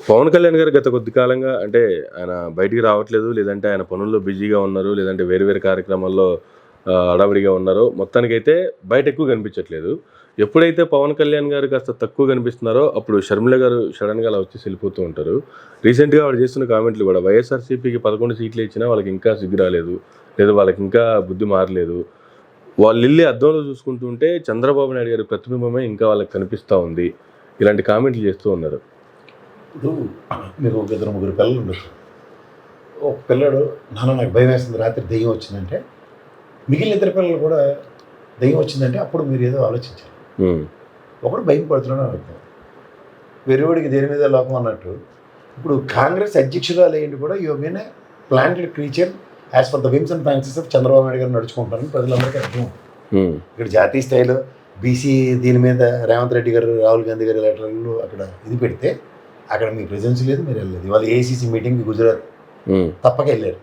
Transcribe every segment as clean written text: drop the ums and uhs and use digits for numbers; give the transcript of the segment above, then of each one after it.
పవన్ కళ్యాణ్ గారు గత కొద్ది కాలంగా అంటే ఆయన బయటికి రావట్లేదు, లేదంటే ఆయన పనుల్లో బిజీగా ఉన్నారు, లేదంటే వేరు వేరు కార్యక్రమాల్లో హడావిడిగా ఉన్నారు. మొత్తానికైతే బయట ఎక్కువ కనిపించట్లేదు. ఎప్పుడైతే పవన్ కళ్యాణ్ గారు కాస్త తక్కువ కనిపిస్తున్నారో అప్పుడు షర్మిల గారు సడన్గా అలా వచ్చి వెళ్ళిపోతూ ఉంటారు. రీసెంట్గా వాళ్ళు చేస్తున్న కామెంట్లు కూడా వైఎస్ఆర్సీపీకి 11 సీట్లు ఇచ్చినా వాళ్ళకి ఇంకా సిగ్గు రాలేదు, లేదా వాళ్ళకి ఇంకా బుద్ధి మారలేదు. వాళ్ళు వెళ్ళి అద్దంలో చూసుకుంటూ ఉంటే చంద్రబాబు నాయుడు గారి ప్రతిబింబమే ఇంకా వాళ్ళకి కనిపిస్తూ ఉంది. ఇలాంటి కామెంట్లు చేస్తూ ఉన్నారు. ఇప్పుడు మీరు ఒక 2-3 పిల్లలు ఉండొచ్చు. ఒక పిల్లడు నాన్న నాకు భయం వేస్తుంది రాత్రి దెయ్యం వచ్చిందంటే, మిగిలిన ఇద్దరు పిల్లలు కూడా దెయ్యం వచ్చిందంటే అప్పుడు మీరు ఏదో ఆలోచించారు. ఒకడు భయం పడుతున్నాడు అర్థం. వెరువడికి దేని మీద లోకం అన్నట్టు ఇప్పుడు కాంగ్రెస్ అధ్యక్షురాలు అయ్యింది కూడా you mean planted creature as for the whims and fancies of Chandrababu Naidu గారు నడుచుకుంటారని ప్రజలందరికీ అర్థం. ఇక్కడ జాతీయ స్థాయిలో బీసీ దీని మీద రేవంత్ రెడ్డి గారు, రాహుల్ గాంధీ గారి లెటర్లు అక్కడ ఇది పెడితే అక్కడ మీ ప్రెజెన్స్ లేదు, మీరు వెళ్ళలేదు. ఇవాళ ఏఐసీసీ మీటింగ్కి గుజరాత్ తప్పక వెళ్ళారు.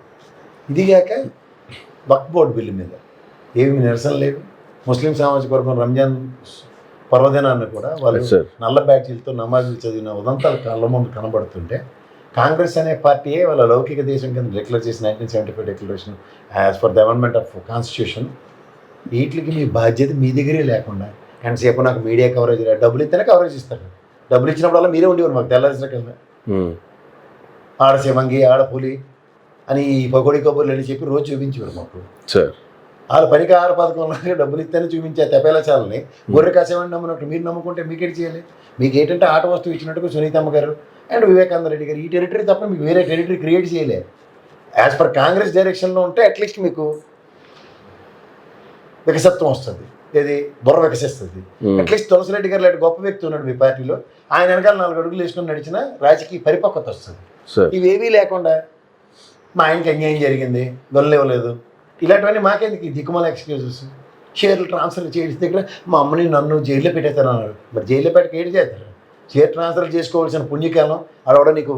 ఇదిగాక వక్ఫ్ బోర్డు బిల్లు మీద ఏమి నిరసన లేదు. ముస్లిం సామాజిక వర్గం రంజాన్ పర్వదినాన్ని కూడా వాళ్ళు నల్ల బ్యాడ్జీలతో నమాజులు చదివిన ఉదంతాలు కళ్ళ ముందు కనబడుతుంటే కాంగ్రెస్ అనే పార్టీయే వాళ్ళ లౌకిక దేశం కింద డిక్లేర్ చేసిన 1975 declaration as for the amendment of constitution. వీటికి మీ బాధ్యత మీ దగ్గరే లేకుండా ఎంతసేపు నాకు మీడియా కవరేజ్ డబ్బులు ఇస్తేనే కవరేజ్ ఇస్తారు. డబ్బులు ఇచ్చినప్పుడల్లా మీరే ఉండేవారు మాకు తెల్లాల్సిన కింద ఆడ శివంగి ఆడ పులి అని ఈ పకోడీ కబుర్లు అని చెప్పి రోజు చూపించేవారు మాకు. వాళ్ళ పనికి 6 పథకంలో డబ్బులు ఇస్తేనే చూపించే తెపేలా చాలని గొర్రె కాసేమని నమ్మినట్టు మీరు నమ్ముకుంటే మీకేటి చేయాలి? మీకు ఏంటంటే ఆట వస్తువు ఇచ్చినట్టుగా సునీతమ్మ గారు అండ్ వివేకానంద రెడ్డి గారు ఈ టెరిటరీ తప్ప మీకు వేరే టెరిటరీ క్రియేట్ చేయలేదు. యాజ్ పర్ కాంగ్రెస్ డైరెక్షన్లో ఉంటే అట్లీస్ట్ మీకు వికసత్వం వస్తుంది, ఏది బుర్ర వికసిస్తుంది. అట్లీస్ట్ తులసిరెడ్డి గారు లాంటి గొప్ప వ్యక్తి ఉన్నాడు మీ పార్టీలో, ఆయన వెనకాల 4 అడుగులు వేసుకొని నడిచిన రాజకీయ పరిపక్వత వస్తుంది. ఇవేవీ లేకుండా మా ఆయనకి అన్యాయం జరిగింది, దొరలేవలేదు, ఇలాంటివన్నీ మాకేందుకు దిక్కుమాల ఎక్స్క్యూజెస్. షేర్లు ట్రాన్స్ఫర్ చేసిన దగ్గర మా అమ్మని నన్ను జైల్లో పెట్టేస్తాను అన్నాడు. మరి జైల్లో పెట్టక ఏడు చేస్తారు? షేర్ ట్రాన్స్ఫర్ చేసుకోవాల్సిన పుణ్యకాలం అడవడ నీకు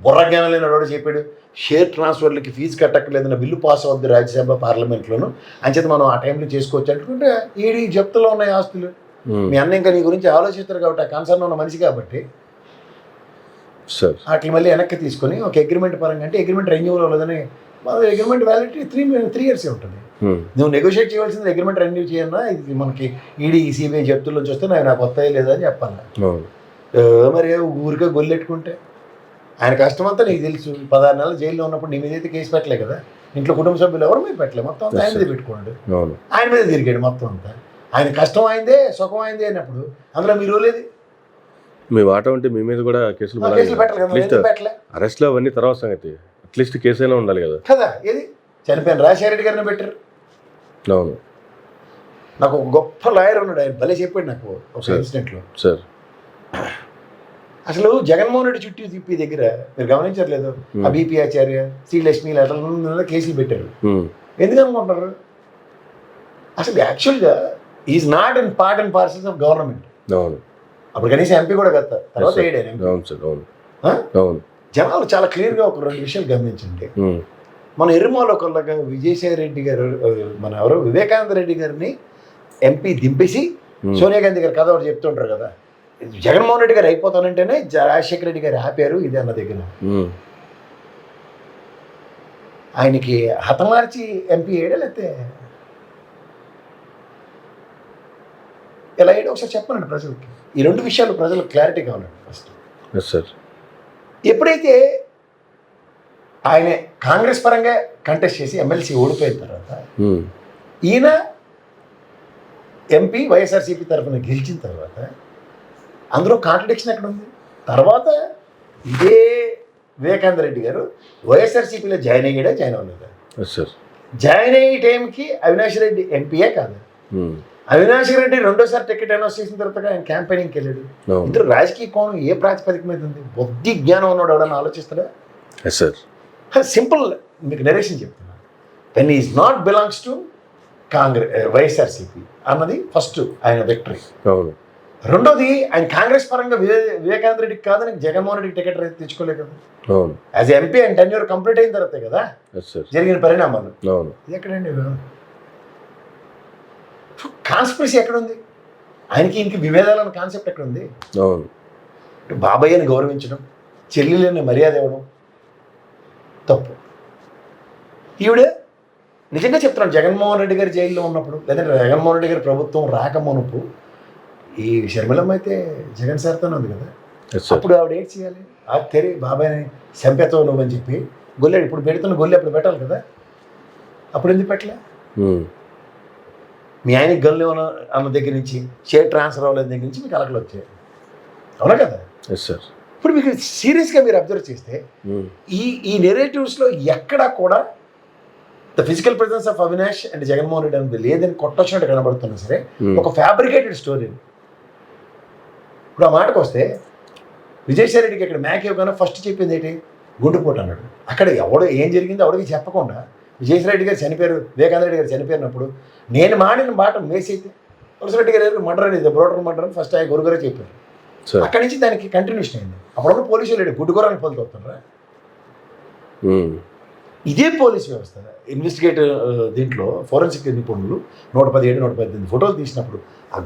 బుర్రజ్ఞానం లేని అడవడ చెప్పాడు. షేర్ ట్రాన్స్ఫర్లకి ఫీజు కట్టక్కర్లేదన్న బిల్లు పాస్ అవుద్ది రాజ్యసభ పార్లమెంట్లోను, అంచేత మనం ఆ టైంలో చేసుకోవచ్చు అనుకుంటే ఈడి జప్తులో ఉన్నాయి ఆస్తులు. మీ అన్న ఇంకా నీ గురించి ఆలోచిస్తారు కాబట్టి ఆ కన్సర్న్ ఉన్న మనిషి కాబట్టి వాటిని మళ్ళీ వెనక్కి తీసుకొని ఒక అగ్రిమెంట్ పరంగా అంటే అగ్రిమెంట్ రెన్యూవల్ అవ్వలేదని అగ్రిమెంట్ వ్యాలిడిటీ 3 years ఉంటుంది. నువ్వు నెగోషియేట్ చేయవలసింది అగ్రిమెంట్ రెన్యూ చేయన్నా ఇది మనకి ఈడీ సిబిఐ జప్తుల్లో చూస్తే నాకు కొత్త లేదా అని చెప్పాలి. మరి ఊరికే గొల్లెట్టుకుంటే ఆయన కష్టమంతా నీకు తెలుసు. 16 నెలలు జైల్లో ఉన్నప్పుడు నీ మీద అయితే కేసు పెట్టలే కదా, ఇంట్లో కుటుంబ సభ్యులు ఎవరు మీద పెట్టలే, మొత్తం అంతా ఆయన మీద పెట్టుకోండి. ఆయన మీద తిరిగాడు మొత్తం అంతా. ఆయన కష్టం అయిందే సుఖం అయిందే అన్నప్పుడు అందులో మీరు లేదు. మీ వాట ఉంటే మీ మీద కూడా కేసులు పెట్టలే. అరెస్ట్లో అవన్నీ తర్వాత సంగతి, అట్లీస్ట్ కేసు అయినా ఉండాలి కదా కదా. ఏది చనిపోయిన రాజశేఖర రెడ్డి గారిని పెట్టారు. అవును, నాకు ఒక గొప్ప లాయర్ ఉన్నాడు, ఆయన భలే చెప్పాడు నాకు ఒక ఇన్సిడెంట్లో. సార్ అసలు జగన్మోహన్ రెడ్డి చుట్టూ తిప్పి దగ్గర మీరు గమనించట్లేదు, ఆ బీపీ ఆచార్య, శ్రీలక్ష్మి అట్లా కేసులు పెట్టారు. ఎందుకు అనుకుంటారు? అసలు యాక్చువల్గా is not in part and parcels of government. అవును, అప్పుడు కనీసం ఎంపీ కూడా కదా, తర్వాత జనాలు చాలా క్లియర్గా ఒక 2 విషయాలు గమనించండి. మన ఎరుమాలో కొల్లగా విజయసాయి రెడ్డి గారు మన ఎవరు వివేకానంద రెడ్డి గారిని ఎంపీ దింపేసి సోనియా గాంధీ గారు కథ ఒకటి చెప్తుంటారు కదా, జగన్మోహన్ రెడ్డి గారు అయిపోతానంటేనే రాజశేఖర రెడ్డి గారు ఆపారు ఇది అన్న దగ్గర. ఆయనకి హతమార్చి ఎంపీ వేయడా లేకపోతే ఎలా వేయడం ఒకసారి చెప్పనండి ప్రజలకి. ఈ 2 విషయాలు ప్రజలకు క్లారిటీ కావాలండి ఫస్ట్. ఎప్పుడైతే ఆయన కాంగ్రెస్ పరంగా కంటెస్ట్ చేసి ఎమ్మెల్సీ ఓడిపోయిన తర్వాత ఈయన ఎంపీ వైఎస్ఆర్సీపీ తరఫున గెలిచిన తర్వాత అందులో కాంట్రడిక్షన్ ఎక్కడ ఉంది? తర్వాత ఇదే వివేకానంద రెడ్డి గారు వైఎస్ఆర్సీపీలో జాయిన్ అవ్వలేదా? జాయిన్ అయ్యే టైంకి అవినాష్ రెడ్డి ఎంపీయే కాదు. అవినాష్ రెడ్డి 2వ టికెట్ అనౌన్స్ చేసిన తర్వాత ఆయన క్యాంపెయినింగ్కి వెళ్ళాడు. ఇద్దరు రాజకీయ కోణం ఏ ప్రాతిపదిక మీద ఉంది? బుద్ధి జ్ఞానం ఉన్నాడు ఎవడన్నా ఆలోచిస్తాడా? సింపుల్ మీకు నరేషన్ చెప్తున్నా. When is not belongs to Congress YSRCP అన్నది ఫస్ట్ ఆయన విక్టరీ. రెండోది ఆయన కాంగ్రెస్ పరంగా వివేకానంద రెడ్డికి కాదని జగన్మోహన్ రెడ్డికి టికెట్ అయితే తెచ్చుకోలేదు కదా. యాజ్ ఎంపీ ఆయన టెన్యూర్ కంప్లీట్ అయిన తర్వాతే కదా జరిగిన పరిణామాలు. ఇది ఎక్కడండి కాన్స్పిరసీ ఎక్కడుంది? ఆయనకి ఇంక విభేదాలన్న కాన్సెప్ట్ ఎక్కడుంది? బాబాయ్యని గౌరవించడం, చెల్లెలని మర్యాద ఇవ్వడం తప్పు. ఈవిడే నిజంగా చెప్తున్నాను, జగన్మోహన్ రెడ్డి గారి జైల్లో ఉన్నప్పుడు లేదంటే జగన్మోహన్ రెడ్డి గారి ప్రభుత్వం రాకమునుపు ఈ షర్మిలమ్మ అయితే జగన్ సార్తోనే ఉంది కదా, Yes, sir. అప్పుడు ఆవిడ ఏం చేయాలి? ఆ తెరి బాబాయ్ని చంపేతావు నువ్వు అని చెప్పి గొల్లెడు ఇప్పుడు పెడుతున్న గొల్లె అప్పుడు పెట్టాలి కదా, అప్పుడు ఎందుకు పెట్టలే? మీ ఆయనకి గల్లు అన్న దగ్గర నుంచి షేర్ ట్రాన్స్ఫర్ అవ్వలేదు దగ్గర నుంచి మీకు అలకలు వచ్చాయి, అవునా కదా? Yes sir. ఇప్పుడు మీకు సీరియస్గా మీరు అబ్జర్వ్ చేస్తే ఈ నెరేటివ్స్లో ఎక్కడా కూడా the physical presence of Avinash and Jaganmohan Reddy అనేది లేదని కొట్టొచ్చినట్టు కనబడుతున్నా సరే ఒక ఫ్యాబ్రికేటెడ్ స్టోరీ. ఇప్పుడు ఆ మాటకు వస్తే విజయసాయి రెడ్డికి ఇక్కడ మ్యాక్ ఇవ్వగానే ఫస్ట్ చెప్పింది ఏంటి? గుండెపోటు అన్నాడు. అక్కడ ఎవడో ఏం జరిగిందో ఎవడికి చెప్పకుండా విజయసాయి రెడ్డి గారు చనిపోయారు, వివేకానంద రెడ్డి గారు చనిపోయినప్పుడు నేను మాడిన మాట మేసి అయితే తులసిరెడ్డి గారు మర్డర్ అనేది బ్రోటర్ మర్డర్ అని ఫస్ట్ ఆయన గురుగారే చెప్పారు. అక్కడి నుంచి దానికి కంటిన్యూషన్ అయింది. అప్పుడు పోలీసులు లేడు, గుడ్డుగోరాన్ని పోలీసు అవుతున్నారా? ఇదే పోలీస్ వ్యవస్థ ఇన్వెస్టిగేటివ్ దీంట్లో ఫోరెన్సిక్ నిపుణులు 117, 118 ఫోటోలు తీసినప్పుడు ఆ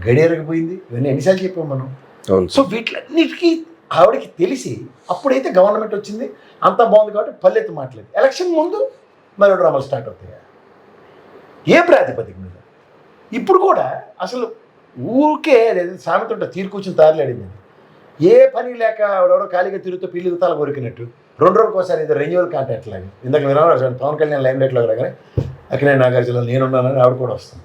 గడియారకపోయింది. ఇవన్నీ ఎన్నిసార్లు చెప్పాం మనం. సో వీటిలన్నిటికీ ఆవిడకి తెలిసి అప్పుడైతే గవర్నమెంట్ వచ్చింది, అంతా బాగుంది కాబట్టి పల్లెత్తు మాట్లాడి ఎలక్షన్ ముందు మరో డ్రామాలు స్టార్ట్ అవుతాయి. ఏ ప్రాతిపదిక మీద? ఇప్పుడు కూడా అసలు ఊరికే సామెత ఉంటే తీరు కూర్చుని తారలాడింది. ఏ పని లేక ఆవిడెవడో ఖాళీగా తిరుగుతూ పిల్లి తల కొరికినట్టు 2 రోజులకు ఒకసారి ఇది రెన్యువల్ కాంట్రాక్ట్ లాగా. ఇందాక మీరు పవన్ కళ్యాణ్ లైమ్ లైట్లో రాగానే అక్కడ నాగార్జున నేనున్నానని ఆవిడ కూడా వస్తుంది,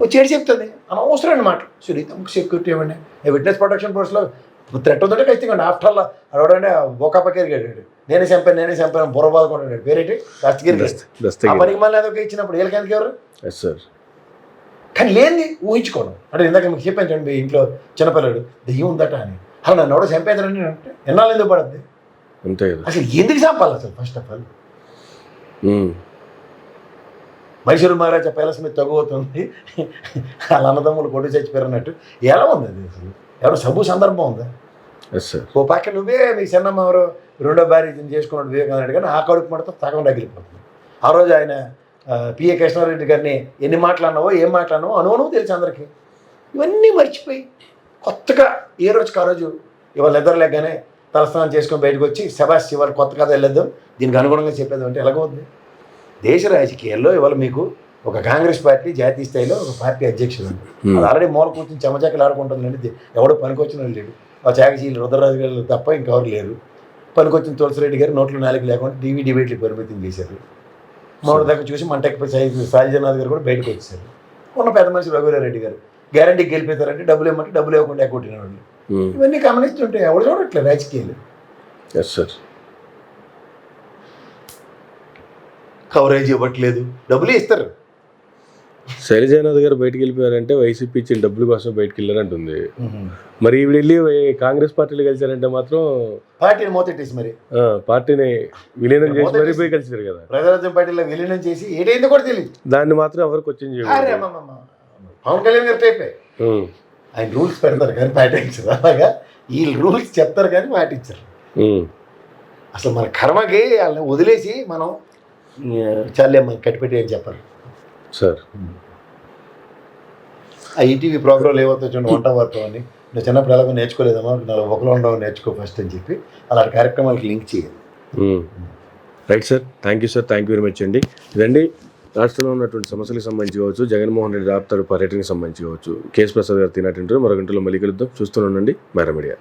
వచ్చేది చెప్తుంది అనవసరమైన మాట. సునీతమ్మకి సెక్యూరిటీ ఇవ్వండి, విట్నెస్ ప్రొటెక్షన్ ఫోర్స్లో థ్రెట్ ఉందంటే ఖచ్చితంగా ఆఫ్టర్ ఆల్ అడవడంటే బొక్కపకేరి గడ్డాడు, నేనే చంపాను బుర్రబాదుకుంటాడు పేరేంటి దస్తగిరి. ఆ పనికి మళ్ళీ అదొక ఇచ్చినప్పుడు వీళ్ళకి ఎవరు? కానీ లేని ఊహించుకోవడం. అంటే ఇందాక మీకు చెప్పాను చూడండి, ఇంట్లో చిన్నపిల్లడు దెయ్యం ఉందట అని, అలా నన్ను ఎవడో చంపేదారని అంటే ఎన్నాళ్ళు ఎందుకు పడుద్ది? అసలు ఎందుకు చంపాలి అసలు? First of all Mysuru maharaja palace మీద తగ్గుతుంది, వాళ్ళ అన్నదమ్ములు కొట్టు చచ్చిపోయినట్టు ఎలా ఉంది అది? అసలు ఎవరు సబ్బు సందర్భం ఉందా? ఓ పక్క నువ్వే మీ చిన్నమ్మ ఎవరు రెండో భార్య చేసుకున్నాడు వివేకానంద రెడ్డి గారిని, ఆ కడుపు మడత సగం రగిలిపోతుంది. ఆ రోజు ఆయన పిఏ కృష్ణారెడ్డి గారిని ఎన్ని మాట్లాడినావో ఏం మాట్లాడినావో అనువను తెలుసు అందరికీ. ఇవన్నీ మర్చిపోయి కొత్తగా ఏ రోజుకి ఆ రోజు ఇవాళ నిద్రలేగానే తలస్నానం చేసుకొని బయటకు వచ్చి శబాష్ ఇవాళ కొత్త కథ వెళ్ళేద్దాం, దీనికి అనుగుణంగా చెప్పేద్దాం అంటే ఎలాగవుతుంది? దేశ రాజకీయాల్లో ఇవాళ మీకు ఒక కాంగ్రెస్ పార్టీ జాతీయ స్థాయిలో ఒక పార్టీ అధ్యక్షుడు ఉంది, అది ఆల్రెడీ మూల కూర్చొని చెమచాకలు ఆడుకుంటుందండి. ఎవడో పనికొచ్చిన వాళ్ళు లేడు, ఆ త్యాగశీలు రుద్రరాజు గారు తప్ప ఇంకెవరు లేరు. పనికొచ్చిన తులసిరెడ్డి గారు నోట్లో 4 లేకుండా టీవీ డిబేట్లకు పరిమితం చేశారు. మూడు దాకా చూసి మంటెక్కి సాయిజనాథ్ గారు కూడా బయటకు వచ్చేసారు. ఉన్న పెద్ద మనిషి రఘువీరారెడ్డి గారు గ్యారంటీకి గెలిపేశారంటే డబ్బులు ఇవ్వమంటే డబ్బులు ఇవ్వకుండా కొట్టిన వాళ్ళు. ఇవన్నీ గమనిస్తుంటే ఎవరు చూడట్లేదు రాజకీయాలు. కవరేజ్ ఇవ్వట్లేదు, డబ్బులు ఇస్తారు. శైలజానాథ్ గారు బయటకు వెళ్ళిపోయారంటే వైసీపీ ఇచ్చిన డబ్బుల కోసం బయటకు వెళ్ళారంటుంది. మరి ఈవిడ వెళ్ళి కాంగ్రెస్ పార్టీలో కలిసారంటే మాత్రం పార్టీని మోతెట్టేసి మరి పార్టీని విలీనం చేసి మరీ పోయి కలిసారు కదా. ప్రజారాజ్యం పార్టీలో విలీనం చేసి ఏటైందో కూడా తెలియదు. దాన్ని మాత్రం ఎవరికి వచ్చింది పవన్ కళ్యాణ్ గారు టైపే. ఆయన రూల్స్ పెడతారు కానీ పాటించారు, అలాగా వీళ్ళు రూల్స్ చెప్తారు కానీ పాటించారు. అసలు మన కర్మకి వాళ్ళని వదిలేసి మనం చాలే మనం కట్టిపెట్టి అని చెప్పాలి సార్. ఆ ఈటీవీ ప్రోగ్రాంలు ఏవైతే చూడండి వంట వర్తం అని, నువ్వు చిన్నప్పుడు ఎలాగో నేర్చుకోలేదమ్మా, నాకు ఒకలో ఉండవు నేర్చుకో ఫస్ట్ అని చెప్పి అలాంటి కార్యక్రమాలకి లింక్ చేయాలి. Right sir, thank you sir, thank you very much అండి. ఇదండి రాష్ట్రంలో ఉన్నటువంటి సమస్యలకు సంబంధించి కావచ్చు, జగన్మోహన్ రెడ్డి రాప్తాడు పర్యటనకు సంబంధించి కావచ్చు, కేఎస్ ప్రసాద్ గారు తినట్టు మరో గంటలో మళ్ళీ కలుద్దాం. చూస్తూనే ఉండండి మైరా మీడియా.